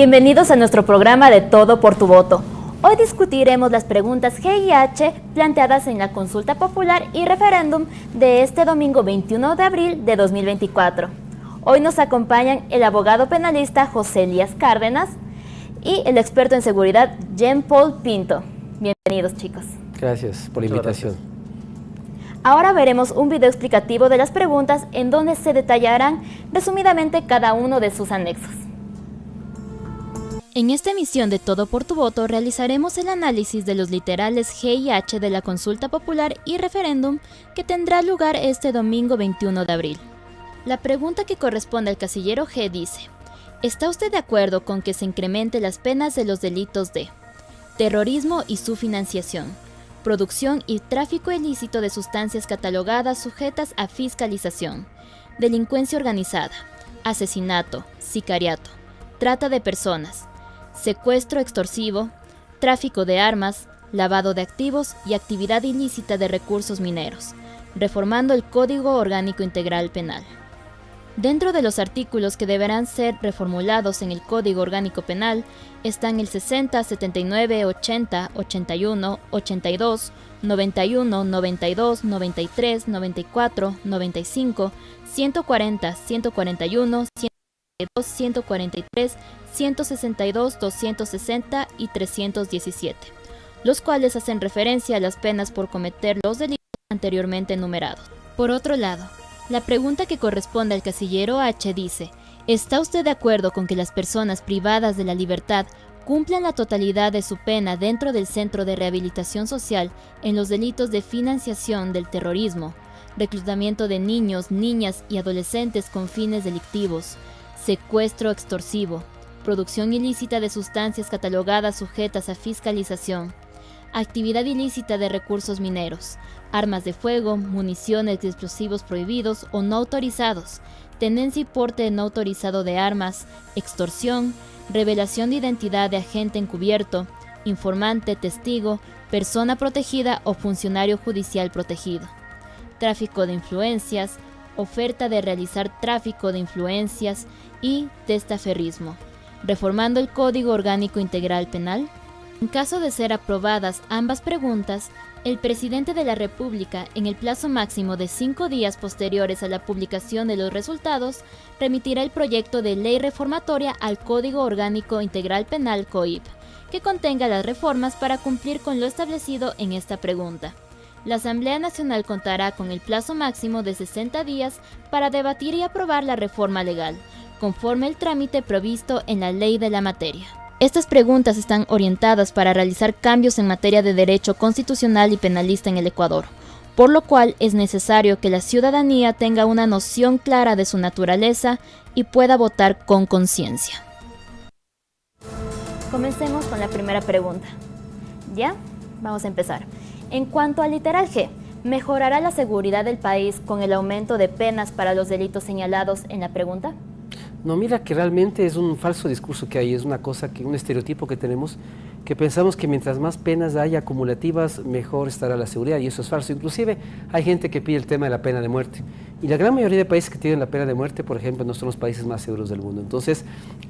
Bienvenidos a nuestro programa de Todo por tu Voto. Hoy discutiremos las preguntas G y H planteadas en la consulta popular y referéndum de este domingo 21 de abril de 2024. Hoy nos acompañan el abogado penalista José Elías Cárdenas y el experto en seguridad Jean-Paul Pinto. Bienvenidos, chicos. Gracias por la invitación. Ahora veremos un video explicativo de las preguntas en donde se detallarán resumidamente cada uno de sus anexos. En esta emisión de Todo por tu Voto realizaremos el análisis de los literales G y H de la consulta popular y referéndum que tendrá lugar este domingo 21 de abril. La pregunta que corresponde al casillero G dice: ¿está usted de acuerdo con que se incrementen las penas de los delitos de terrorismo y su financiación, producción y tráfico ilícito de sustancias catalogadas sujetas a fiscalización, delincuencia organizada, asesinato, sicariato, trata de personas, secuestro extorsivo, tráfico de armas, lavado de activos y actividad ilícita de recursos mineros, reformando el Código Orgánico Integral Penal? Dentro de los artículos que deberán ser reformulados en el Código Orgánico Penal están el 60, 79, 80, 81, 82, 91, 92, 93, 94, 95, 140, 141, 142, 143, 162, 260 y 317, los cuales hacen referencia a las penas por cometer los delitos anteriormente enumerados. Por otro lado, la pregunta que corresponde al casillero H dice: ¿está usted de acuerdo con que las personas privadas de la libertad cumplan la totalidad de su pena dentro del Centro de Rehabilitación Social en los delitos de financiación del terrorismo, reclutamiento de niños, niñas y adolescentes con fines delictivos, secuestro extorsivo, producción ilícita de sustancias catalogadas sujetas a fiscalización, actividad ilícita de recursos mineros, armas de fuego, municiones y explosivos prohibidos o no autorizados, tenencia y porte no autorizado de armas, extorsión, revelación de identidad de agente encubierto, informante, testigo, persona protegida o funcionario judicial protegido, tráfico de influencias, oferta de realizar tráfico de influencias y testaferrismo, reformando el Código Orgánico Integral Penal. En caso de ser aprobadas ambas preguntas, el presidente de la República, en el plazo máximo de 5 días posteriores a la publicación de los resultados, remitirá el proyecto de ley reformatoria al Código Orgánico Integral Penal COIP, que contenga las reformas para cumplir con lo establecido en esta pregunta. La Asamblea Nacional contará con el plazo máximo de 60 días para debatir y aprobar la reforma legal, conforme el trámite previsto en la ley de la materia. Estas preguntas están orientadas para realizar cambios en materia de derecho constitucional y penalista en el Ecuador, por lo cual es necesario que la ciudadanía tenga una noción clara de su naturaleza y pueda votar con conciencia. Comencemos con la primera pregunta. ¿Ya? Vamos a empezar. En cuanto al literal G, ¿mejorará la seguridad del país con el aumento de penas para los delitos señalados en la pregunta? No, mira que realmente es un falso discurso que hay, es una cosa, un estereotipo que tenemos, que pensamos que mientras más penas haya acumulativas, mejor estará la seguridad, y eso es falso. Inclusive hay gente que pide el tema de la pena de muerte, y la gran mayoría de países que tienen la pena de muerte, por ejemplo, no son los países más seguros del mundo. Entonces,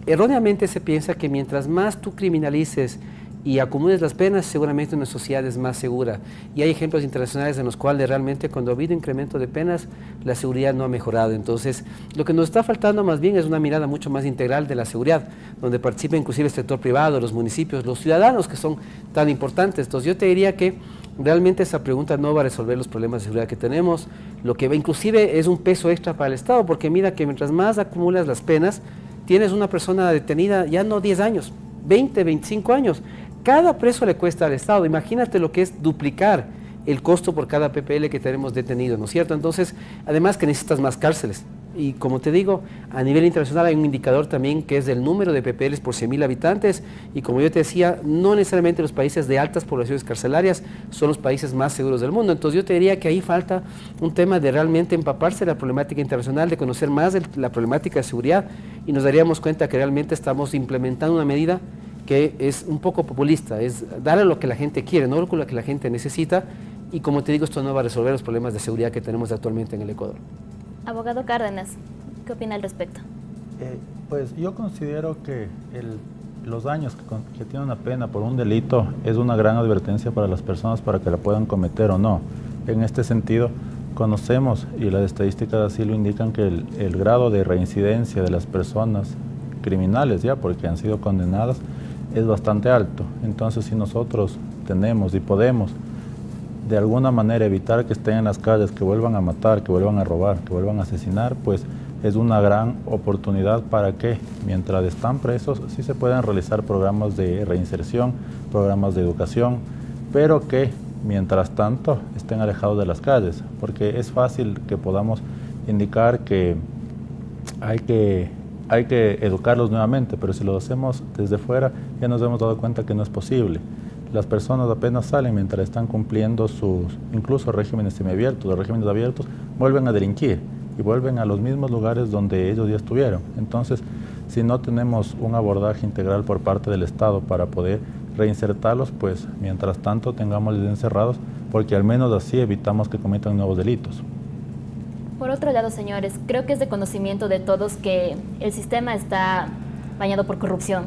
erróneamente se piensa que mientras más tú criminalices y acumules las penas, seguramente una sociedad es más segura. Y hay ejemplos internacionales en los cuales realmente cuando ha habido incremento de penas, la seguridad no ha mejorado. Entonces, lo que nos está faltando más bien es una mirada mucho más integral de la seguridad, donde participa inclusive el sector privado, los municipios, los ciudadanos que son tan importantes. Entonces, yo te diría que realmente esa pregunta no va a resolver los problemas de seguridad que tenemos, lo que inclusive es un peso extra para el Estado, porque mira que mientras más acumulas las penas, tienes una persona detenida ya no 10 años, 20, 25 años. Cada preso le cuesta al Estado. Imagínate lo que es duplicar el costo por cada PPL que tenemos detenido, ¿no es cierto? Entonces, además que necesitas más cárceles. Y como te digo, a nivel internacional hay un indicador también que es el número de PPLs por 100.000 habitantes, y como yo te decía, no necesariamente los países de altas poblaciones carcelarias son los países más seguros del mundo. Entonces yo te diría que ahí falta un tema de realmente empaparse de la problemática internacional, de conocer más de la problemática de seguridad, y nos daríamos cuenta que realmente estamos implementando una medida que es un poco populista, es darle lo que la gente quiere, no lo que la gente necesita, y como te digo, esto no va a resolver los problemas de seguridad que tenemos actualmente en el Ecuador. Abogado Cárdenas, ¿qué opina al respecto? Pues yo considero que los años que tiene una pena por un delito es una gran advertencia para las personas para que la puedan cometer o no. En este sentido, conocemos, y las estadísticas así lo indican, que el grado de reincidencia de las personas criminales, ya porque han sido condenadas, es bastante alto. Entonces, si nosotros tenemos y podemos de alguna manera evitar que estén en las calles, que vuelvan a matar, que vuelvan a robar, que vuelvan a asesinar, pues es una gran oportunidad para que, mientras están presos, sí se puedan realizar programas de reinserción, programas de educación, pero que, mientras tanto, estén alejados de las calles, porque es fácil que podamos indicar que hay que educarlos nuevamente, pero si lo hacemos desde fuera, ya nos hemos dado cuenta que no es posible. Las personas apenas salen mientras están cumpliendo sus, incluso regímenes semiabiertos o regímenes abiertos, vuelven a delinquir y vuelven a los mismos lugares donde ellos ya estuvieron. Entonces, si no tenemos un abordaje integral por parte del Estado para poder reinsertarlos, pues mientras tanto tengámosles encerrados, porque al menos así evitamos que cometan nuevos delitos. Por otro lado, señores, creo que es de conocimiento de todos que el sistema está bañado por corrupción.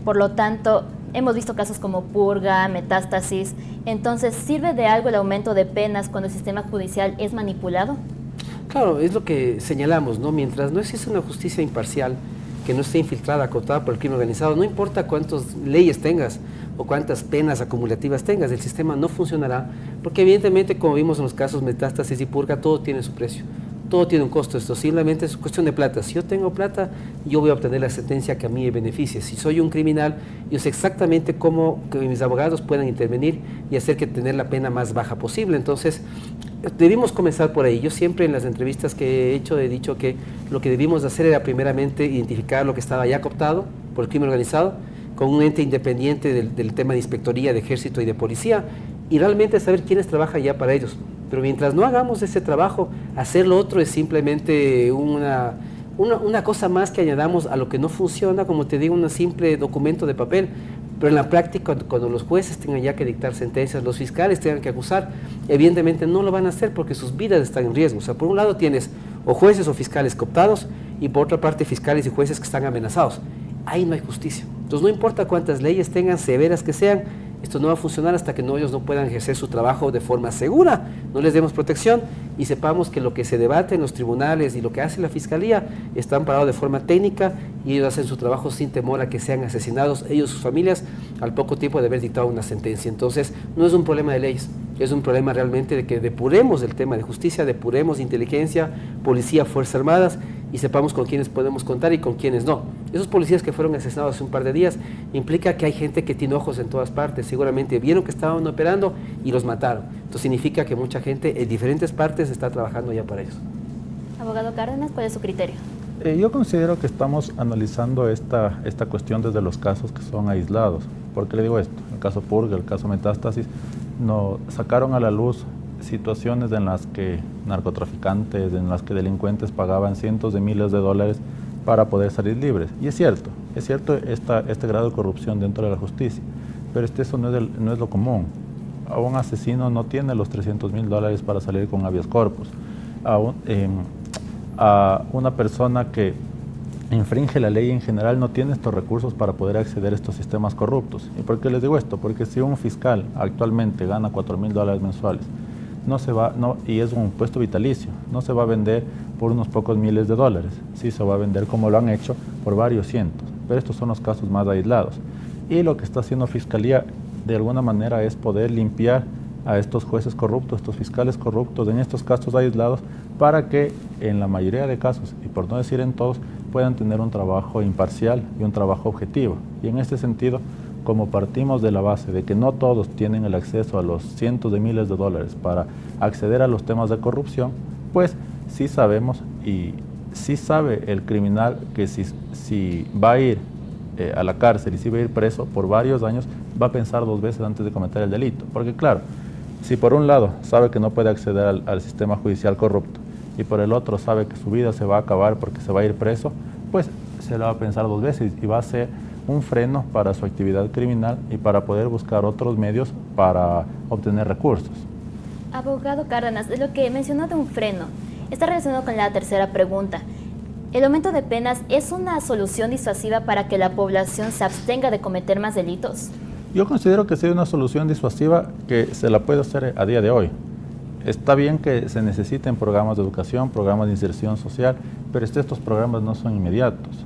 Por lo tanto, hemos visto casos como purga, metástasis. Entonces, ¿sirve de algo el aumento de penas cuando el sistema judicial es manipulado? Claro, es lo que señalamos, ¿no? Mientras no existe una justicia imparcial, que no esté infiltrada, acotada por el crimen organizado, no importa cuántas leyes tengas o cuántas penas acumulativas tengas, el sistema no funcionará, porque evidentemente, como vimos en los casos metástasis y purga, todo tiene su precio. Todo tiene un costo, esto simplemente es cuestión de plata. Si yo tengo plata, yo voy a obtener la sentencia que a mí me beneficie. Si soy un criminal, yo sé exactamente cómo que mis abogados puedan intervenir y hacer que tener la pena más baja posible. Entonces, debimos comenzar por ahí. Yo siempre en las entrevistas que he hecho he dicho que lo que debimos hacer era primeramente identificar lo que estaba ya cooptado por el crimen organizado, con un ente independiente del tema de inspectoría, de ejército y de policía, y realmente saber quiénes trabajan ya para ellos. Pero mientras no hagamos ese trabajo, hacer lo otro es simplemente una cosa más que añadamos a lo que no funciona, como te digo, un simple documento de papel. Pero en la práctica, cuando los jueces tengan ya que dictar sentencias, los fiscales tengan que acusar, evidentemente no lo van a hacer porque sus vidas están en riesgo. O sea, por un lado tienes o jueces o fiscales cooptados y por otra parte fiscales y jueces que están amenazados. Ahí no hay justicia. Entonces no importa cuántas leyes tengan, severas que sean, esto no va a funcionar hasta que ellos no puedan ejercer su trabajo de forma segura, no les demos protección y sepamos que lo que se debate en los tribunales y lo que hace la fiscalía está amparado de forma técnica y ellos hacen su trabajo sin temor a que sean asesinados ellos y sus familias al poco tiempo de haber dictado una sentencia. Entonces no es un problema de leyes, es un problema realmente de que depuremos el tema de justicia, depuremos inteligencia, policía, fuerzas armadas y sepamos con quiénes podemos contar y con quiénes no. Esos policías que fueron asesinados hace un par de días implica que hay gente que tiene ojos en todas partes, seguramente vieron que estaban operando y los mataron. Entonces significa que mucha gente en diferentes partes está trabajando ya para eso. Abogado Cárdenas, ¿cuál es su criterio? Yo considero que estamos analizando esta cuestión desde los casos que son aislados. ¿Por qué le digo esto? El caso purga, el caso metástasis, nos sacaron a la luz situaciones en las que narcotraficantes, en las que delincuentes pagaban cientos de miles de dólares para poder salir libres. Y es cierto este grado de corrupción dentro de la justicia, pero eso no es lo común. A un asesino no tiene los $300,000 para salir con habeas corpus. A una persona que infringe la ley en general no tiene estos recursos para poder acceder a estos sistemas corruptos. ¿Y por qué les digo esto? Porque si un fiscal actualmente gana $4,000 mensuales, y es un puesto vitalicio, no se va a vender por unos pocos miles de dólares, sí se va a vender como lo han hecho por varios cientos, pero estos son los casos más aislados. Y lo que está haciendo Fiscalía de alguna manera es poder limpiar a estos jueces corruptos, estos fiscales corruptos en estos casos aislados, para que en la mayoría de casos, y por no decir en todos, puedan tener un trabajo imparcial y un trabajo objetivo. Y en este sentido, como partimos de la base de que no todos tienen el acceso a los cientos de miles de dólares para acceder a los temas de corrupción, pues sí sabemos y sí sabe el criminal que si va a ir a la cárcel y si va a ir preso por varios años, va a pensar dos veces antes de cometer el delito. Porque claro, si por un lado sabe que no puede acceder al sistema judicial corrupto y por el otro sabe que su vida se va a acabar porque se va a ir preso, pues se la va a pensar dos veces y va a ser un freno para su actividad criminal y para poder buscar otros medios para obtener recursos. Abogado Cárdenas, lo que mencionó de un freno está relacionado con la tercera pregunta. ¿El aumento de penas es una solución disuasiva para que la población se abstenga de cometer más delitos? Yo considero que sí es una solución disuasiva que se la puede hacer a día de hoy. Está bien que se necesiten programas de educación, programas de inserción social, pero estos programas no son inmediatos.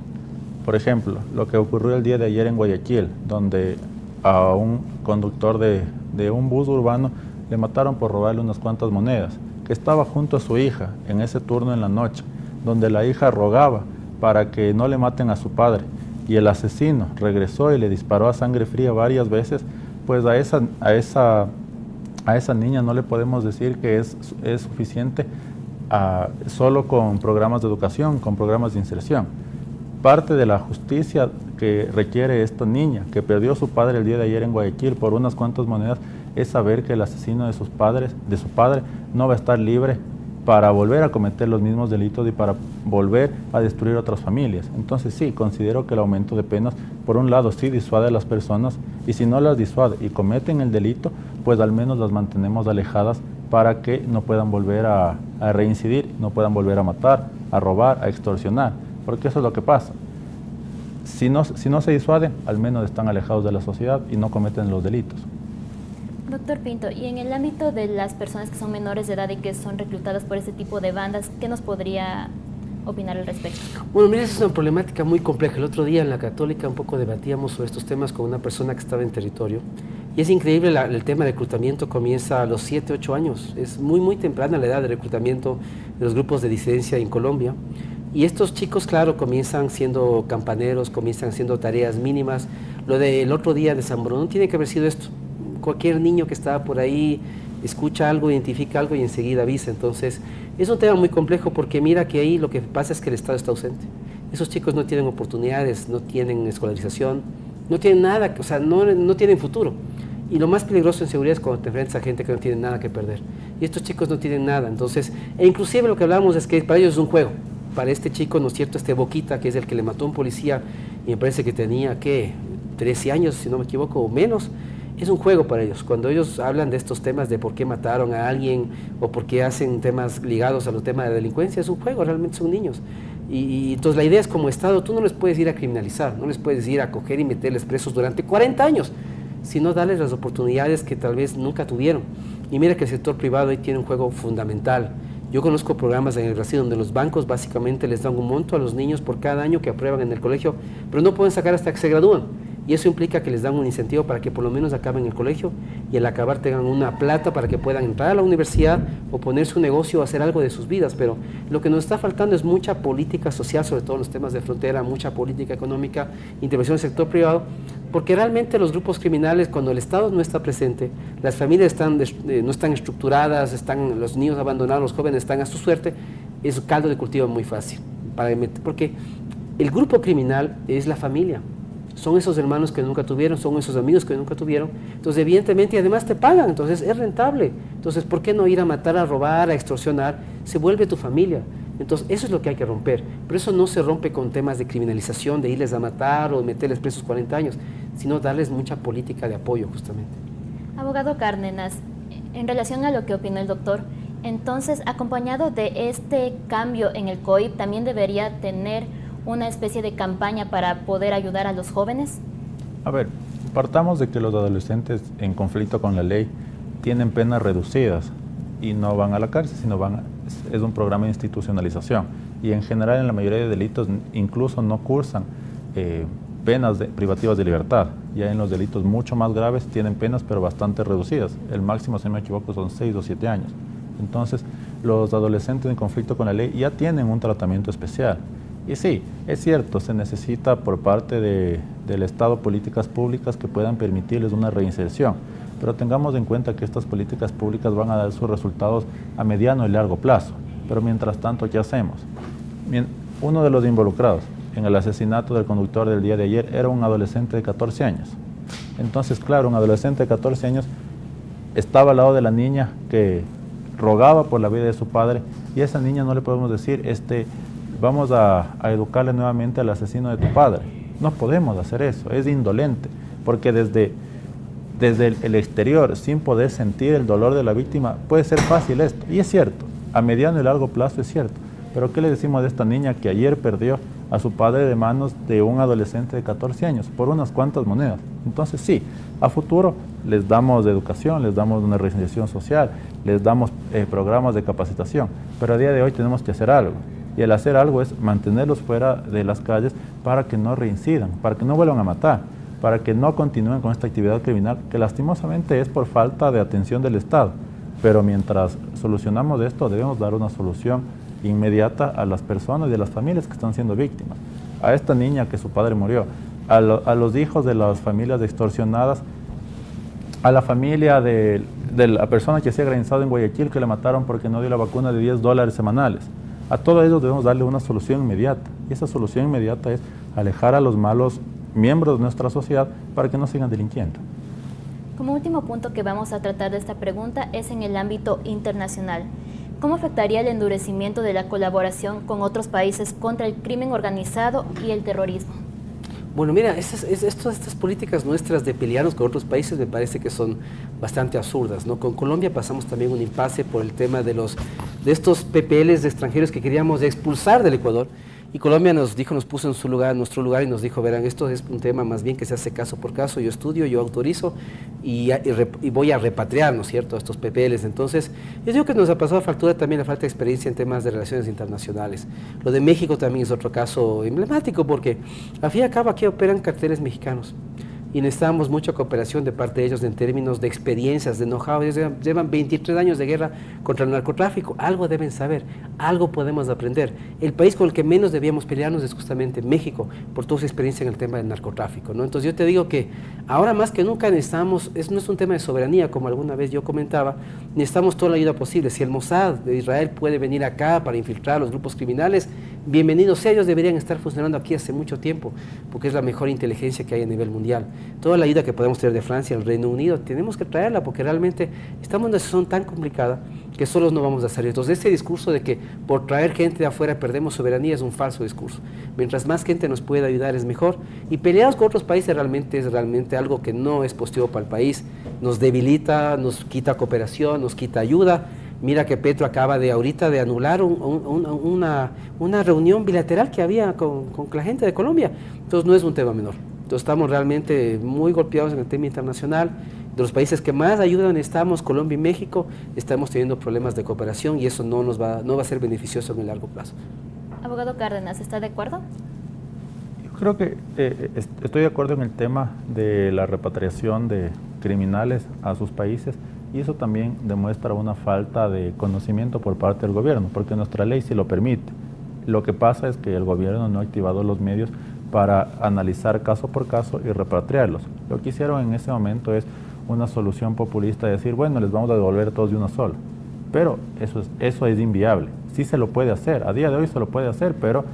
Por ejemplo, lo que ocurrió el día de ayer en Guayaquil, donde a un conductor de un bus urbano le mataron por robarle unas cuantas monedas, que estaba junto a su hija en ese turno en la noche, donde la hija rogaba para que no le maten a su padre, y el asesino regresó y le disparó a sangre fría varias veces. Pues a esa niña no le podemos decir que es suficiente solo con programas de educación, con programas de inserción. Parte de la justicia que requiere esta niña, que perdió a su padre el día de ayer en Guayaquil por unas cuantas monedas, es saber que el asesino de su padre no va a estar libre para volver a cometer los mismos delitos y para volver a destruir otras familias. Entonces sí, considero que el aumento de penas, por un lado, sí disuade a las personas, y si no las disuade y cometen el delito, pues al menos las mantenemos alejadas para que no puedan volver a reincidir, no puedan volver a matar, a robar, a extorsionar, porque eso es lo que pasa. Si no se disuaden, al menos están alejados de la sociedad y no cometen los delitos. Doctor Pinto, y en el ámbito de las personas que son menores de edad y que son reclutadas por este tipo de bandas, ¿qué nos podría opinar al respecto? Bueno, mira, esa es una problemática muy compleja. El otro día en la Católica un poco debatíamos sobre estos temas con una persona que estaba en territorio, y es increíble, el tema de reclutamiento comienza a los 7, 8 años. Es muy, muy temprana la edad de reclutamiento de los grupos de disidencia en Colombia. Y estos chicos, claro, comienzan siendo campaneros, comienzan haciendo tareas mínimas. Lo del otro día de San Bruno tiene que haber sido esto. Cualquier niño que estaba por ahí escucha algo, identifica algo y enseguida avisa. Entonces, es un tema muy complejo, porque mira que ahí lo que pasa es que el Estado está ausente. Esos chicos no tienen oportunidades, no tienen escolarización, no tienen nada, o sea, no tienen futuro. Y lo más peligroso en seguridad es cuando te enfrentas a gente que no tiene nada que perder. Y estos chicos no tienen nada. Entonces, e inclusive lo que hablamos es que para ellos es un juego. Para este chico, ¿no es cierto?, este Boquita, que es el que le mató a un policía, y me parece que tenía, ¿qué?, 13 años, si no me equivoco, o menos. Es un juego para ellos. Cuando ellos hablan de estos temas de por qué mataron a alguien o por qué hacen temas ligados a los temas de delincuencia, es un juego, realmente son niños. Y entonces la idea es, como Estado, tú no les puedes ir a criminalizar, no les puedes ir a coger y meterles presos durante 40 años, sino darles las oportunidades que tal vez nunca tuvieron. Y mira que el sector privado ahí tiene un juego fundamental. Yo conozco programas en el Brasil donde los bancos básicamente les dan un monto a los niños por cada año que aprueban en el colegio, pero no pueden sacar hasta que se gradúan. Y eso implica que les dan un incentivo para que por lo menos acaben el colegio, y al acabar tengan una plata para que puedan entrar a la universidad o poner su negocio o hacer algo de sus vidas. Pero lo que nos está faltando es mucha política social, sobre todo en los temas de frontera, mucha política económica, intervención del sector privado, porque realmente los grupos criminales, cuando el Estado no está presente, las familias no están estructuradas, están los niños abandonados, los jóvenes están a su suerte, es caldo de cultivo muy fácil, porque el grupo criminal es la familia. Son esos hermanos que nunca tuvieron, son esos amigos que nunca tuvieron. Entonces, evidentemente, y además te pagan, entonces es rentable. Entonces, ¿por qué no ir a matar, a robar, a extorsionar? Se vuelve tu familia. Entonces, eso es lo que hay que romper. Pero eso no se rompe con temas de criminalización, de irles a matar o de meterles presos 40 años, sino darles mucha política de apoyo, justamente. Abogado Cárdenas, en relación a lo que opinó el doctor, entonces, acompañado de este cambio en el COIP, ¿también debería tener una especie de campaña para poder ayudar a los jóvenes? A ver, partamos de que los adolescentes en conflicto con la ley tienen penas reducidas y no van a la cárcel, sino es un programa de institucionalización, y en general en la mayoría de delitos incluso no cursan penas privativas de libertad. Ya en los delitos mucho más graves tienen penas pero bastante reducidas. El máximo, si no me equivoco, son 6 o 7 años. Entonces, los adolescentes en conflicto con la ley ya tienen un tratamiento especial. Y sí, es cierto, se necesita por parte del Estado políticas públicas que puedan permitirles una reinserción, pero tengamos en cuenta que estas políticas públicas van a dar sus resultados a mediano y largo plazo. Pero mientras tanto, ¿qué hacemos? Uno de los involucrados en el asesinato del conductor del día de ayer era un adolescente de 14 años. Entonces, claro, un adolescente de 14 años estaba al lado de la niña que rogaba por la vida de su padre, y a esa niña no le podemos decir, vamos a educarle nuevamente al asesino de tu padre. No podemos hacer eso, es indolente, porque desde el exterior, sin poder sentir el dolor de la víctima, puede ser fácil esto. Y es cierto, a mediano y largo plazo es cierto, Pero ¿qué le decimos de esta niña que ayer perdió a su padre de manos de un adolescente de 14 años por unas cuantas monedas? Entonces sí, a futuro les damos educación, les damos una reinserción social, les damos programas de capacitación, pero a día de hoy tenemos que hacer algo. Y el hacer algo es mantenerlos fuera de las calles para que no reincidan, para que no vuelvan a matar, para que no continúen con esta actividad criminal que lastimosamente es por falta de atención del Estado. Pero mientras solucionamos esto, debemos dar una solución inmediata a las personas y a las familias que están siendo víctimas. A esta niña que su padre murió, a los hijos de las familias extorsionadas, a la familia de la persona que se ha granizado en Guayaquil que le mataron porque no dio la vacuna de $10 semanales. A todos ellos debemos darle una solución inmediata. Y esa solución inmediata es alejar a los malos miembros de nuestra sociedad para que no sigan delinquiendo. Como último punto que vamos a tratar de esta pregunta es en el ámbito internacional. ¿Cómo afectaría el endurecimiento de la colaboración con otros países contra el crimen organizado y el terrorismo? Bueno, mira, estas políticas nuestras de pelearnos con otros países me parece que son bastante absurdas, ¿no? Con Colombia pasamos también un impasse por el tema de estos PPLs de extranjeros que queríamos expulsar del Ecuador. Y Colombia nos puso en nuestro lugar y nos dijo, verán, esto es un tema más bien que se hace caso por caso, yo estudio, yo autorizo y voy a repatriar, ¿no es cierto?, a estos PPLs. Entonces, yo digo que nos ha pasado factura también la falta de experiencia en temas de relaciones internacionales. Lo de México también es otro caso emblemático porque, al fin y al cabo, aquí operan carteles mexicanos. Y necesitamos mucha cooperación de parte de ellos en términos de experiencias, de know-how. Ellos llevan 23 años de guerra contra el narcotráfico. Algo deben saber, algo podemos aprender. El país con el que menos debíamos pelearnos es justamente México, por toda su experiencia en el tema del narcotráfico, ¿no? Entonces yo te digo que ahora más que nunca necesitamos, no es un tema de soberanía, como alguna vez yo comentaba, necesitamos toda la ayuda posible. Si el Mossad de Israel puede venir acá para infiltrar a los grupos criminales, bienvenidos sea, ellos deberían estar funcionando aquí hace mucho tiempo, porque es la mejor inteligencia que hay a nivel mundial. Toda la ayuda que podemos tener de Francia, el Reino Unido, tenemos que traerla porque realmente estamos en una situación tan complicada que solos no vamos a salir. Entonces este discurso de que por traer gente de afuera perdemos soberanía es un falso discurso. Mientras más gente nos pueda ayudar es mejor, y peleados con otros países es realmente algo que no es positivo para el país, nos debilita, nos quita cooperación, nos quita ayuda. Mira que Petro acaba de ahorita de anular una reunión bilateral que había con la gente de Colombia. Entonces no es un tema menor. Entonces estamos realmente muy golpeados en el tema internacional. De los países que más ayudan estamos, Colombia y México, estamos teniendo problemas de cooperación y eso no va a ser beneficioso en el largo plazo. Abogado Cárdenas, ¿está de acuerdo? Yo creo que estoy de acuerdo en el tema de la repatriación de criminales a sus países. Y eso también demuestra una falta de conocimiento por parte del gobierno, porque nuestra ley sí lo permite. Lo que pasa es que el gobierno no ha activado los medios para analizar caso por caso y repatriarlos. Lo que hicieron en ese momento es una solución populista de decir, bueno, les vamos a devolver todos de una sola. Pero eso es inviable. Sí se lo puede hacer, a día de hoy se lo puede hacer, pero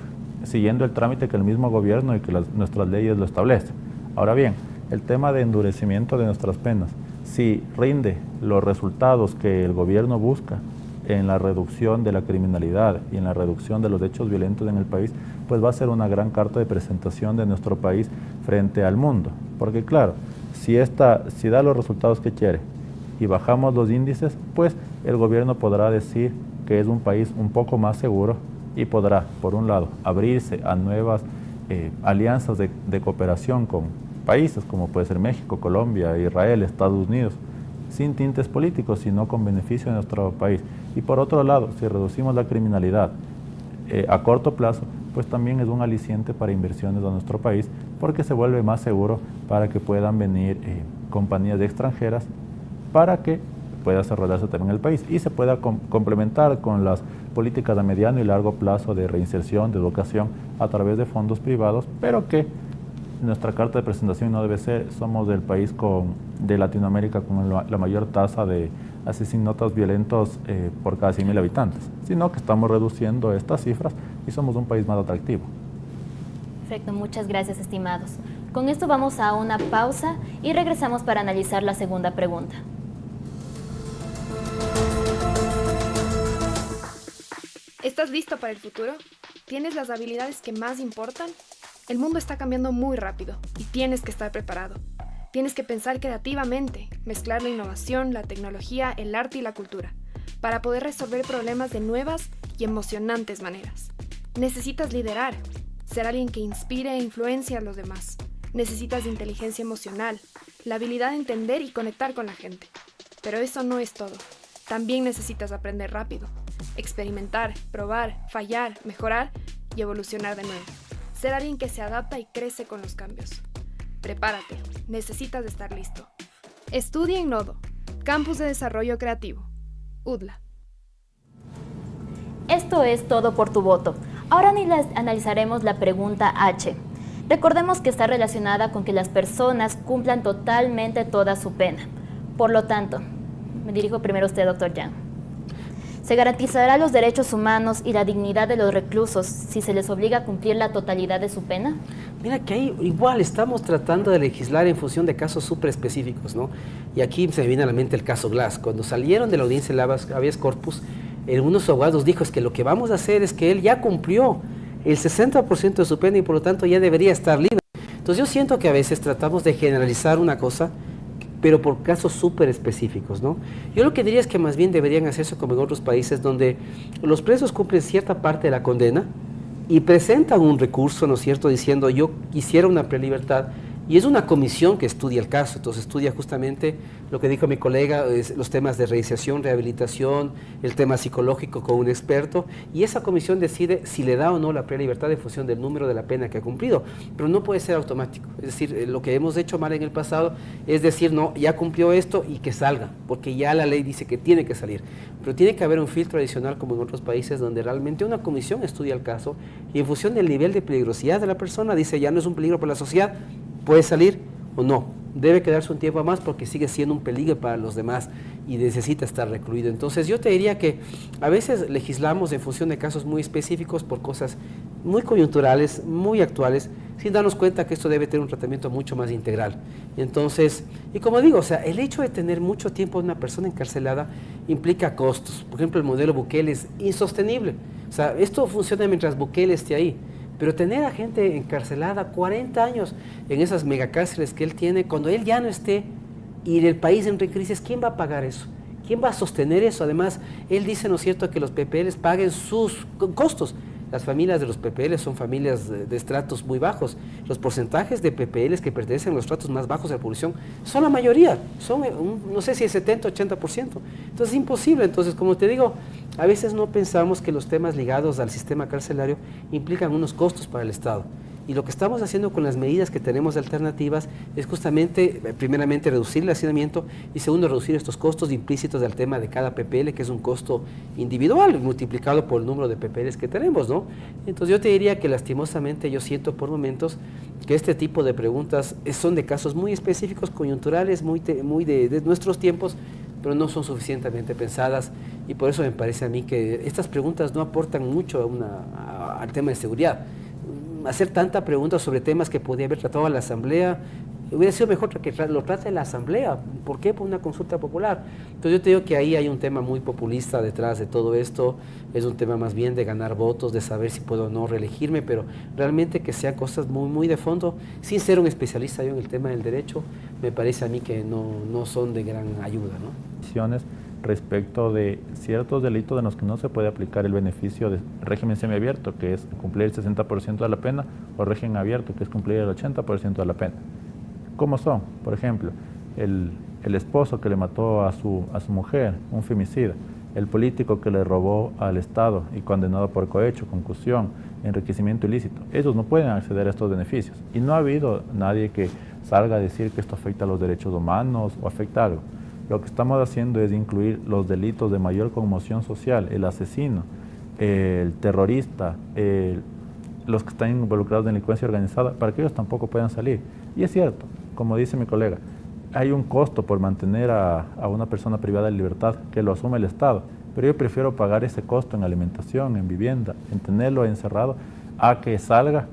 siguiendo el trámite que el mismo gobierno y que nuestras leyes lo establecen. Ahora bien, el tema de endurecimiento de nuestras penas, si rinde los resultados que el gobierno busca en la reducción de la criminalidad y en la reducción de los hechos violentos en el país, pues va a ser una gran carta de presentación de nuestro país frente al mundo. Porque claro, si da los resultados que quiere y bajamos los índices, pues el gobierno podrá decir que es un país un poco más seguro y podrá, por un lado, abrirse a nuevas alianzas de cooperación con países como puede ser México, Colombia, Israel, Estados Unidos, sin tintes políticos, sino con beneficio de nuestro país. Y por otro lado, si reducimos la criminalidad a corto plazo, pues también es un aliciente para inversiones a nuestro país, porque se vuelve más seguro para que puedan venir compañías extranjeras para que pueda desarrollarse también el país y se pueda complementar con las políticas a mediano y largo plazo de reinserción, de educación a través de fondos privados, pero que nuestra carta de presentación no debe ser, somos el país de Latinoamérica con la mayor tasa de asesinatos violentos por cada 100.000 habitantes, sino que estamos reduciendo estas cifras y somos un país más atractivo. Perfecto, muchas gracias, estimados. Con esto vamos a una pausa y regresamos para analizar la segunda pregunta. ¿Estás listo para el futuro? ¿Tienes las habilidades que más importan? El mundo está cambiando muy rápido y tienes que estar preparado. Tienes que pensar creativamente, mezclar la innovación, la tecnología, el arte y la cultura. para poder resolver problemas de nuevas y emocionantes maneras. Necesitas liderar, ser alguien que inspire e influencie a los demás. Necesitas inteligencia emocional, la habilidad de entender y conectar con la gente. Pero eso no es todo. También necesitas aprender rápido, experimentar, probar, fallar, mejorar y evolucionar de nuevo. Ser alguien que se adapta y crece con los cambios. Prepárate, necesitas estar listo. Estudia en Nodo, Campus de Desarrollo Creativo, UDLA. Esto es todo por tu voto. Ahora analizaremos la pregunta H. Recordemos que está relacionada con que las personas cumplan totalmente toda su pena. Por lo tanto, me dirijo primero a usted, doctor Yang. ¿Se garantizará los derechos humanos y la dignidad de los reclusos si se les obliga a cumplir la totalidad de su pena? Mira que ahí igual estamos tratando de legislar en función de casos súper específicos, ¿no? Y aquí se me viene a la mente el caso Glass. Cuando salieron de la audiencia de habeas corpus, unos abogados dijo es que lo que vamos a hacer es que él ya cumplió el 60% de su pena y por lo tanto ya debería estar libre. Entonces yo siento que a veces tratamos de generalizar una cosa, pero por casos súper específicos, ¿no? Yo lo que diría es que más bien deberían hacerse como en otros países donde los presos cumplen cierta parte de la condena y presentan un recurso, ¿no es cierto?, diciendo yo quisiera una prelibertad, y es una comisión que estudia el caso. Entonces estudia justamente lo que dijo mi colega, los temas de reinserción, rehabilitación, el tema psicológico con un experto, y esa comisión decide si le da o no la prelibertad en función del número de la pena que ha cumplido, pero no puede ser automático. Es decir, lo que hemos hecho mal en el pasado es decir, no, ya cumplió esto y que salga, porque ya la ley dice que tiene que salir, pero tiene que haber un filtro adicional como en otros países donde realmente una comisión estudia el caso y en función del nivel de peligrosidad de la persona dice ya no es un peligro para la sociedad, puede salir o no, debe quedarse un tiempo más porque sigue siendo un peligro para los demás y necesita estar recluido. Entonces yo te diría que a veces legislamos en función de casos muy específicos por cosas muy coyunturales, muy actuales, sin darnos cuenta que esto debe tener un tratamiento mucho más integral. Entonces, y como digo, o sea, el hecho de tener mucho tiempo a una persona encarcelada implica costos. Por ejemplo, el modelo Bukele es insostenible. O sea, esto funciona mientras Bukele esté ahí. Pero tener a gente encarcelada 40 años en esas megacárceles que él tiene, cuando él ya no esté y el país entra en crisis, ¿quién va a pagar eso? ¿Quién va a sostener eso? Además, él dice, ¿no es cierto?, que los PPLs paguen sus costos. Las familias de los PPLs son familias de estratos muy bajos. Los porcentajes de PPLs que pertenecen a los estratos más bajos de la población son la mayoría, son no sé si el 70-80%. Entonces es imposible. Entonces, como te digo, a veces no pensamos que los temas ligados al sistema carcelario implican unos costos para el Estado. Y lo que estamos haciendo con las medidas que tenemos alternativas es justamente, primeramente, reducir el hacinamiento y segundo, reducir estos costos implícitos del tema de cada PPL, que es un costo individual multiplicado por el número de PPLs que tenemos, ¿no? Entonces yo te diría que lastimosamente yo siento por momentos que este tipo de preguntas son de casos muy específicos, coyunturales, muy de nuestros tiempos, pero no son suficientemente pensadas y por eso me parece a mí que estas preguntas no aportan mucho al tema de seguridad. Hacer tanta pregunta sobre temas que podía haber tratado la Asamblea, hubiera sido mejor que lo trate la Asamblea. ¿Por qué? Por una consulta popular. Entonces yo te digo que ahí hay un tema muy populista detrás de todo esto, es un tema más bien de ganar votos, de saber si puedo o no reelegirme, pero realmente que sean cosas muy de fondo, sin ser un especialista yo en el tema del derecho, me parece a mí que no son de gran ayuda, ¿no? Respecto de ciertos delitos en los que no se puede aplicar el beneficio de régimen semiabierto, que es cumplir el 60% de la pena, o régimen abierto, que es cumplir el 80% de la pena. ¿Cómo son? Por ejemplo, el esposo que le mató a su mujer, un femicida, el político que le robó al Estado y condenado por cohecho, concusión, enriquecimiento ilícito. Ellos no pueden acceder a estos beneficios. Y no ha habido nadie que salga a decir que esto afecta a los derechos humanos o afecta algo. Lo que estamos haciendo es incluir los delitos de mayor conmoción social, el asesino, el terrorista, los que están involucrados en delincuencia organizada, para que ellos tampoco puedan salir. Y es cierto, como dice mi colega, hay un costo por mantener a una persona privada de libertad que lo asume el Estado, pero yo prefiero pagar ese costo en alimentación, en vivienda, en tenerlo encerrado, a que salga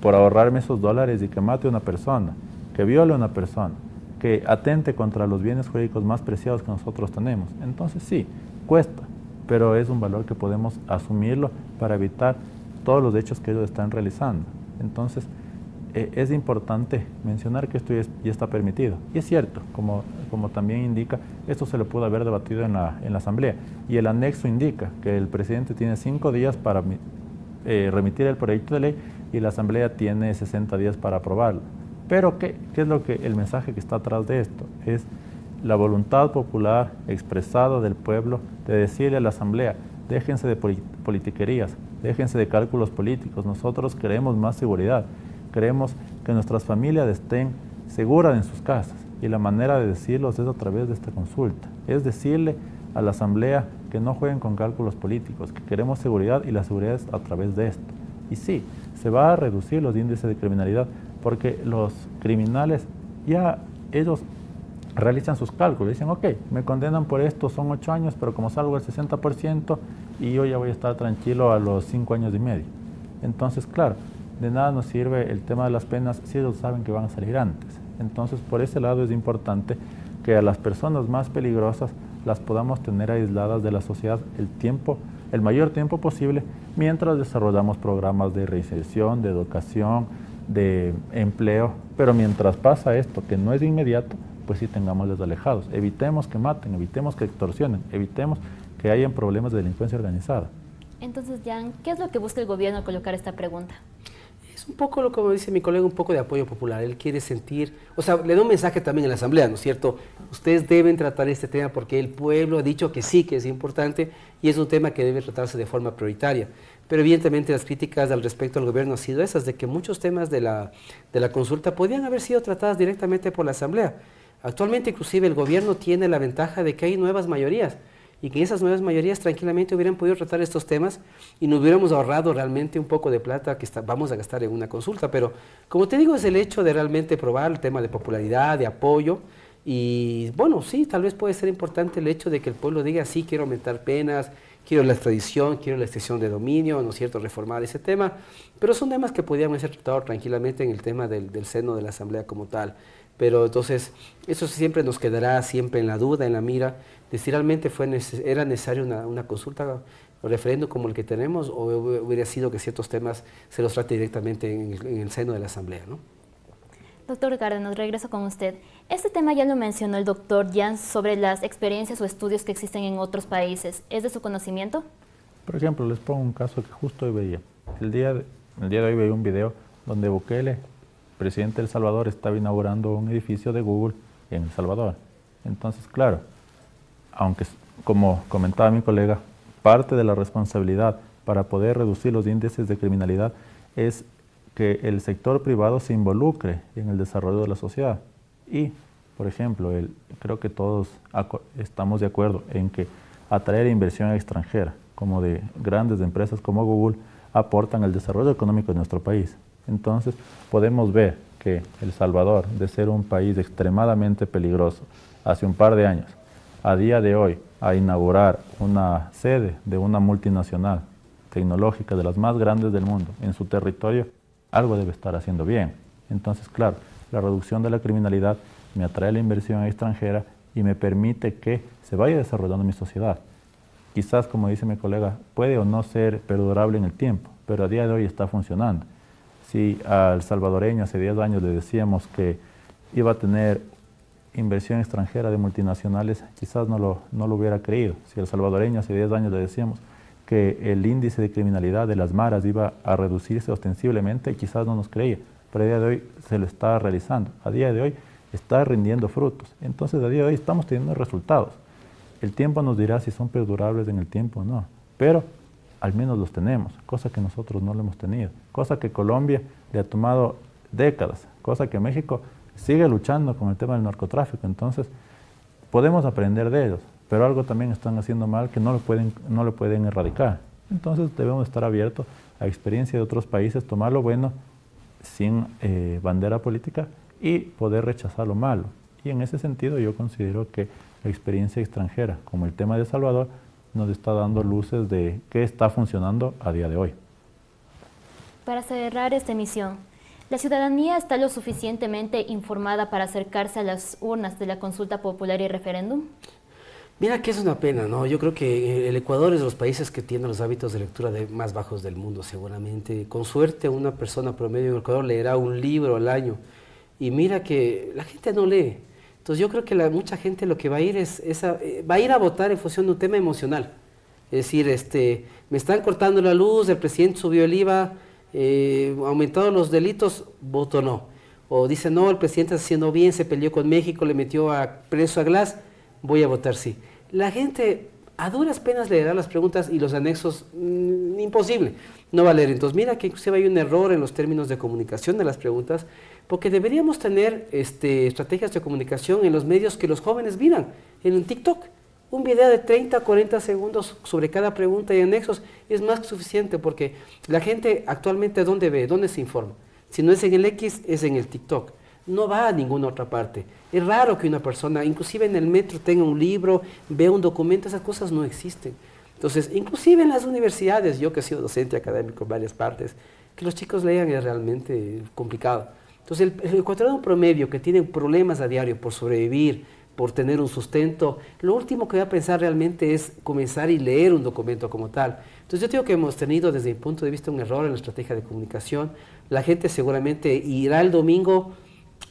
por ahorrarme esos dólares y que mate a una persona, que viole a una persona, que atente contra los bienes jurídicos más preciados que nosotros tenemos. Entonces sí, cuesta, pero es un valor que podemos asumirlo para evitar todos los hechos que ellos están realizando. Entonces es importante mencionar que esto ya está permitido. Y es cierto, como como también indica, esto se le pudo haber debatido en la Asamblea. Y el anexo indica que el presidente tiene 5 días para remitir el proyecto de ley y la Asamblea tiene 60 días para aprobarlo. Pero ¿qué es el mensaje que está atrás de esto? Es la voluntad popular expresada del pueblo de decirle a la Asamblea: déjense de politiquerías, déjense de cálculos políticos, nosotros queremos más seguridad, queremos que nuestras familias estén seguras en sus casas, y la manera de decirlos es a través de esta consulta, es decirle a la Asamblea que no jueguen con cálculos políticos, que queremos seguridad y la seguridad es a través de esto. Y sí, se va a reducir los índices de criminalidad porque los criminales ya ellos realizan sus cálculos, dicen: ok, me condenan por esto, son 8 años, pero como salgo al 60% y yo ya voy a estar tranquilo a los 5 años y medio. Entonces, claro, de nada nos sirve el tema de las penas si ellos saben que van a salir antes. Entonces, por ese lado es importante que a las personas más peligrosas las podamos tener aisladas de la sociedad el mayor tiempo posible, mientras desarrollamos programas de reinserción, de educación, de empleo. Pero mientras pasa esto, que no es inmediato, pues sí tengámosles alejados. Evitemos que maten, evitemos que extorsionen, evitemos que hayan problemas de delincuencia organizada. Entonces, Jan, ¿qué es lo que busca el gobierno al colocar esta pregunta? Es un poco, como dice mi colega, un poco de apoyo popular. Él quiere sentir, o sea, le da un mensaje también a la Asamblea, ¿no es cierto? Ustedes deben tratar este tema porque el pueblo ha dicho que sí, que es importante y es un tema que debe tratarse de forma prioritaria. Pero evidentemente las críticas al respecto al gobierno han sido esas, de que muchos temas de la consulta podían haber sido tratadas directamente por la Asamblea. Actualmente inclusive el gobierno tiene la ventaja de que hay nuevas mayorías y que esas nuevas mayorías tranquilamente hubieran podido tratar estos temas y nos hubiéramos ahorrado realmente un poco de plata que vamos a gastar en una consulta. Pero como te digo, es el hecho de realmente probar el tema de popularidad, de apoyo. Y bueno, sí, tal vez puede ser importante el hecho de que el pueblo diga: sí, quiero aumentar penas, quiero la extradición, quiero la extensión de dominio, ¿no es cierto?, reformar ese tema. Pero son temas que podrían ser tratados tranquilamente en el tema del seno de la Asamblea como tal. Pero entonces, eso siempre nos quedará siempre en la duda, en la mira, de si realmente era necesaria una consulta o referéndum como el que tenemos, o hubiera sido que ciertos temas se los trate directamente en el seno de la Asamblea, ¿no? Doctor Cárdenas, regreso con usted. Este tema ya lo mencionó el doctor Jan sobre las experiencias o estudios que existen en otros países. ¿Es de su conocimiento? Por ejemplo, les pongo un caso que justo hoy veía. El día de hoy veía un video donde Bukele, presidente de El Salvador, estaba inaugurando un edificio de Google en El Salvador. Entonces, claro, aunque, como comentaba mi colega, parte de la responsabilidad para poder reducir los índices de criminalidad es que el sector privado se involucre en el desarrollo de la sociedad. Y, por ejemplo, creo que todos estamos de acuerdo en que atraer inversión extranjera, como de grandes empresas como Google, aportan al desarrollo económico de nuestro país. Entonces, podemos ver que El Salvador, de ser un país extremadamente peligroso hace un par de años, a día de hoy, a inaugurar una sede de una multinacional tecnológica de las más grandes del mundo en su territorio, algo debe estar haciendo bien. Entonces, claro, la reducción de la criminalidad me atrae la inversión extranjera y me permite que se vaya desarrollando mi sociedad. Quizás, como dice mi colega, puede o no ser perdurable en el tiempo, pero a día de hoy está funcionando. Si al salvadoreño hace 10 años le decíamos que iba a tener inversión extranjera de multinacionales, quizás no lo hubiera creído. Si al salvadoreño hace 10 años le decíamos que el índice de criminalidad de las maras iba a reducirse ostensiblemente, quizás no nos creía, pero a día de hoy se lo está realizando. A día de hoy está rindiendo frutos. Entonces, a día de hoy estamos teniendo resultados. El tiempo nos dirá si son perdurables en el tiempo o no, pero al menos los tenemos, cosa que nosotros no lo hemos tenido, cosa que Colombia le ha tomado décadas, cosa que México sigue luchando con el tema del narcotráfico. Entonces, podemos aprender de ellos, pero algo también están haciendo mal que no lo pueden erradicar. Entonces, debemos estar abiertos a experiencia de otros países, tomar lo bueno sin bandera política y poder rechazar lo malo. Y en ese sentido, yo considero que la experiencia extranjera, como el tema de El Salvador, nos está dando luces de qué está funcionando a día de hoy. Para cerrar esta emisión, ¿la ciudadanía está lo suficientemente informada para acercarse a las urnas de la consulta popular y referéndum? Mira que es una pena, ¿no? Yo creo que el Ecuador es de los países que tienen los hábitos de lectura más bajos del mundo, seguramente. Con suerte, una persona promedio en el Ecuador leerá un libro al año. Y mira que la gente no lee. Entonces yo creo que mucha gente lo que va a ir va a ir a votar en función de un tema emocional. Es decir, me están cortando la luz, el presidente subió el IVA, aumentaron los delitos, voto no. O dice, no, el presidente está haciendo bien, se peleó con México, le metió preso a Glass, voy a votar sí. La gente a duras penas leerá las preguntas y los anexos, imposible, no va a leer. Entonces mira que inclusive hay un error en los términos de comunicación de las preguntas, porque deberíamos tener estrategias de comunicación en los medios que los jóvenes miran, en un TikTok. Un video de 30 a 40 segundos sobre cada pregunta y anexos es más que suficiente, porque la gente actualmente ¿dónde ve? ¿Dónde se informa? Si no es en el X, es en el TikTok. No va a ninguna otra parte. Es raro que una persona, inclusive en el metro, tenga un libro, vea un documento, esas cosas no existen. Entonces, inclusive en las universidades, yo que he sido docente académico en varias partes, que los chicos lean es realmente complicado. Entonces, el ecuatoriano promedio que tiene problemas a diario por sobrevivir, por tener un sustento, lo último que va a pensar realmente es comenzar y leer un documento como tal. Entonces yo digo que hemos tenido desde mi punto de vista un error en la estrategia de comunicación. La gente seguramente irá el domingo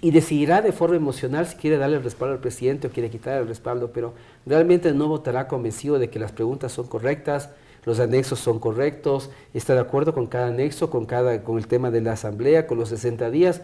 y decidirá de forma emocional si quiere darle el respaldo al presidente o quiere quitar el respaldo, pero realmente no votará convencido de que las preguntas son correctas, los anexos son correctos, está de acuerdo con cada anexo, con el tema de la asamblea, con los 60 días.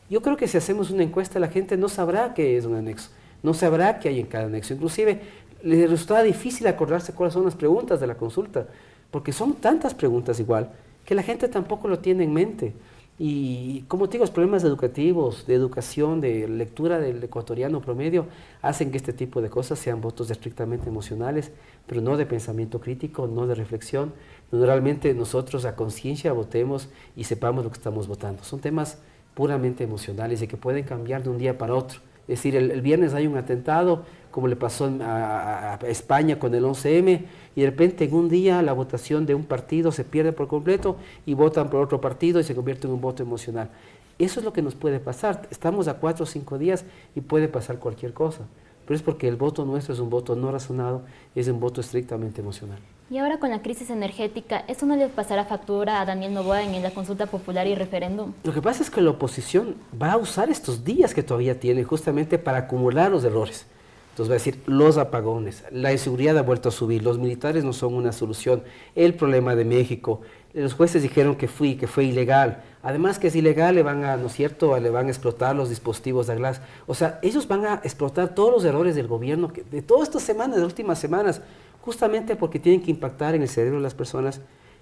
Yo creo que si hacemos una encuesta la gente no sabrá qué es un anexo. No sabrá qué hay en cada anexo. Inclusive, le resulta difícil acordarse cuáles son las preguntas de la consulta, porque son tantas preguntas igual, que la gente tampoco lo tiene en mente. Y como te digo, los problemas educativos, de educación, de lectura del ecuatoriano promedio, hacen que este tipo de cosas sean votos estrictamente emocionales, pero no de pensamiento crítico, no de reflexión, donde realmente nosotros a conciencia votemos y sepamos lo que estamos votando. Son temas puramente emocionales y que pueden cambiar de un día para otro. Es decir, el viernes hay un atentado, como le pasó a España con el 11M, y de repente en un día la votación de un partido se pierde por completo y votan por otro partido y se convierte en un voto emocional. Eso es lo que nos puede pasar. Estamos a 4 o 5 días y puede pasar cualquier cosa. Pero es porque el voto nuestro es un voto no razonado, es un voto estrictamente emocional. Y ahora con la crisis energética, ¿esto no le pasará factura a Daniel Noboa en la consulta popular y referéndum? Lo que pasa es que la oposición va a usar estos días que todavía tiene justamente para acumular los errores. Entonces va a decir, los apagones, la inseguridad ha vuelto a subir, los militares no son una solución, el problema de México, los jueces dijeron que fue ilegal, además que es ilegal, le van a, ¿no es cierto?, le van a explotar los dispositivos de Glass. O sea, ellos van a explotar todos los errores del gobierno de todas estas semanas, de las últimas semanas, justamente porque tienen que impactar en el cerebro de las personas,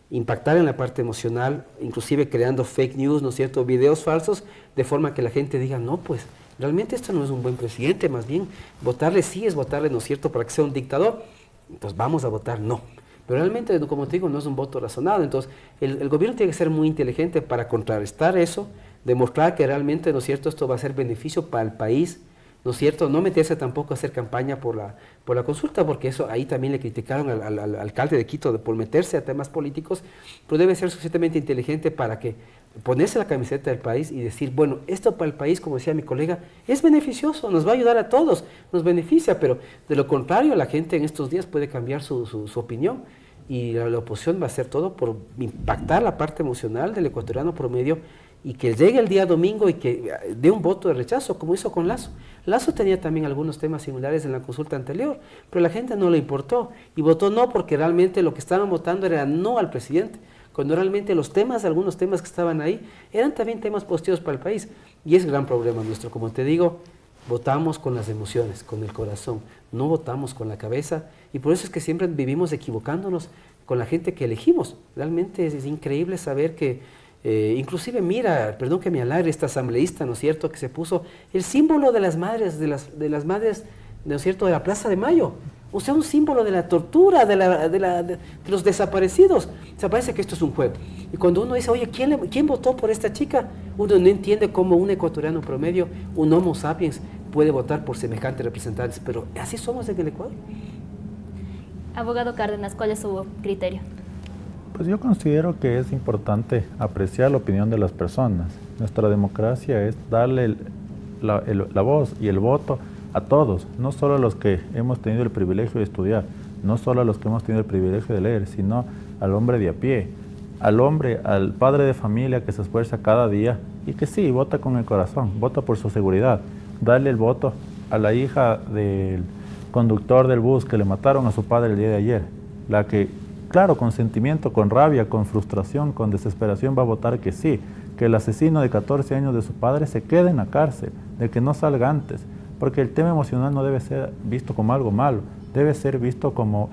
impactar en la parte emocional, inclusive creando fake news, ¿no es cierto?, videos falsos, de forma que la gente diga, no, pues, realmente esto no es un buen presidente, más bien, votarle sí es votarle, ¿no es cierto?, para que sea un dictador, entonces vamos a votar no. Pero realmente, como te digo, no es un voto razonado, entonces el gobierno tiene que ser muy inteligente para contrarrestar eso, demostrar que realmente, ¿no es cierto?, esto va a ser beneficio para el país, ¿no es cierto?, no meterse tampoco a hacer campaña por la consulta, porque eso ahí también le criticaron al alcalde de Quito por meterse a temas políticos, pero debe ser suficientemente inteligente para que ponerse la camiseta del país y decir, bueno, esto para el país, como decía mi colega, es beneficioso, nos va a ayudar a todos, nos beneficia, pero de lo contrario la gente en estos días puede cambiar su opinión y la oposición va a hacer todo por impactar la parte emocional del ecuatoriano promedio y que llegue el día domingo y que dé un voto de rechazo, como hizo con Lasso. Lasso tenía también algunos temas similares en la consulta anterior, pero la gente no le importó y votó no porque realmente lo que estaban votando era no al presidente, cuando realmente algunos temas que estaban ahí, eran también temas positivos para el país. Y es el gran problema nuestro, como te digo, votamos con las emociones, con el corazón, no votamos con la cabeza, y por eso es que siempre vivimos equivocándonos con la gente que elegimos. Realmente es increíble saber que, inclusive mira, perdón que me alargue, esta asambleísta, ¿no es cierto?, que se puso el símbolo de las madres, de las madres, ¿no es cierto?, de la Plaza de Mayo. O sea, un símbolo de la tortura, de los desaparecidos. O sea, parece que esto es un juego. Y cuando uno dice, oye, ¿quién votó por esta chica? Uno no entiende cómo un ecuatoriano promedio, un homo sapiens, puede votar por semejantes representantes. Pero así somos en el Ecuador. Abogado Cárdenas, ¿cuál es su criterio? Pues yo considero que es importante apreciar la opinión de las personas. Nuestra democracia es darle la voz y el voto a todos, no solo a los que hemos tenido el privilegio de estudiar, no solo a los que hemos tenido el privilegio de leer, sino al hombre de a pie, al padre de familia que se esfuerza cada día y que sí, vota con el corazón, vota por su seguridad, darle el voto a la hija del conductor del bus que le mataron a su padre el día de ayer, la que, claro, con sentimiento, con rabia, con frustración, con desesperación va a votar que sí, que el asesino de 14 años de su padre se quede en la cárcel, de que no salga antes, porque el tema emocional no debe ser visto como algo malo, debe ser visto como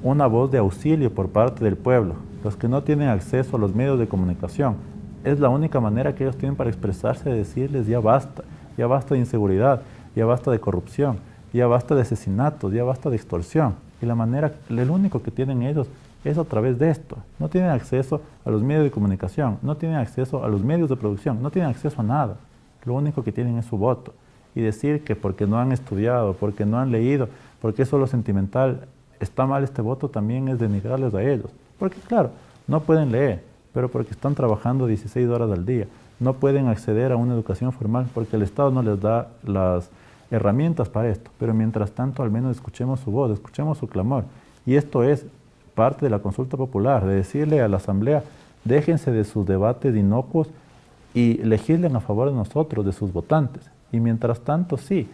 una voz de auxilio por parte del pueblo. Los que no tienen acceso a los medios de comunicación, es la única manera que ellos tienen para expresarse, de decirles ya basta de inseguridad, ya basta de corrupción, ya basta de asesinatos, ya basta de extorsión. Y la manera, el único que tienen ellos es a través de esto. No tienen acceso a los medios de comunicación, no tienen acceso a los medios de producción, no tienen acceso a nada. Lo único que tienen es su voto. Y decir que porque no han estudiado, porque no han leído, porque es solo sentimental, está mal este voto, también es denigrarles a ellos. Porque claro, no pueden leer, pero porque están trabajando 16 horas al día. No pueden acceder a una educación formal porque el Estado no les da las herramientas para esto. Pero mientras tanto, al menos escuchemos su voz, escuchemos su clamor. Y esto es parte de la consulta popular, de decirle a la Asamblea, déjense de sus debates inocuos y legislen a favor de nosotros, de sus votantes. Y mientras tanto, sí,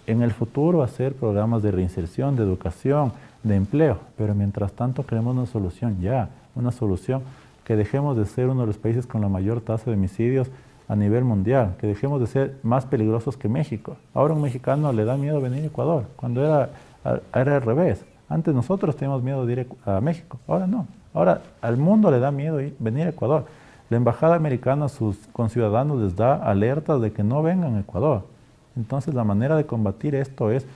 en el futuro hacer programas de reinserción, de educación, de empleo. Pero mientras tanto queremos una solución ya, una solución que dejemos de ser uno de los países con la mayor tasa de homicidios a nivel mundial, que dejemos de ser más peligrosos que México. Ahora a un mexicano le da miedo venir a Ecuador, cuando era al revés. Antes nosotros teníamos miedo de ir a México, ahora no. Ahora al mundo le da miedo venir a Ecuador. La embajada americana a sus conciudadanos les da alertas de que no vengan a Ecuador. Entonces la manera de combatir esto es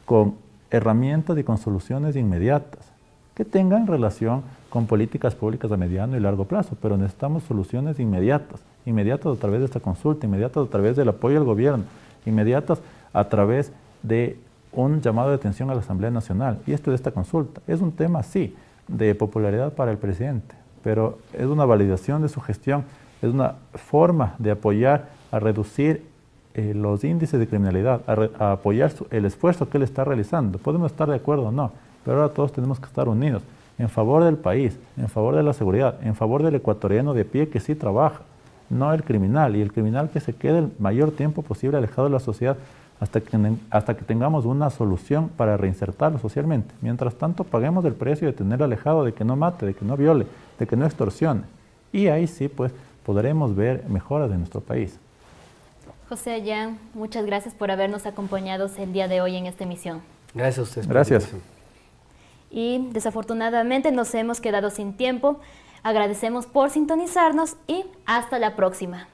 con herramientas y con soluciones inmediatas, que tengan relación con políticas públicas a mediano y largo plazo, pero necesitamos soluciones inmediatas a través de esta consulta, inmediatas a través del apoyo al gobierno, inmediatas a través de un llamado de atención a la Asamblea Nacional. Y esto de esta consulta es un tema, sí, de popularidad para el presidente, pero es una validación de su gestión, es una forma de apoyar a reducir los índices de criminalidad, a apoyar el esfuerzo que él está realizando. Podemos estar de acuerdo o no, pero ahora todos tenemos que estar unidos en favor del país, en favor de la seguridad, en favor del ecuatoriano de pie que sí trabaja, no el criminal, y el criminal que se quede el mayor tiempo posible alejado de la sociedad hasta que tengamos una solución para reinsertarlo socialmente. Mientras tanto, paguemos el precio de tenerlo alejado, de que no mate, de que no viole, de que no extorsione. Y ahí sí, pues, podremos ver mejoras en nuestro país. José Ayán, muchas gracias por habernos acompañado el día de hoy en esta emisión. Gracias a ustedes. Gracias. Y desafortunadamente nos hemos quedado sin tiempo. Agradecemos por sintonizarnos y hasta la próxima.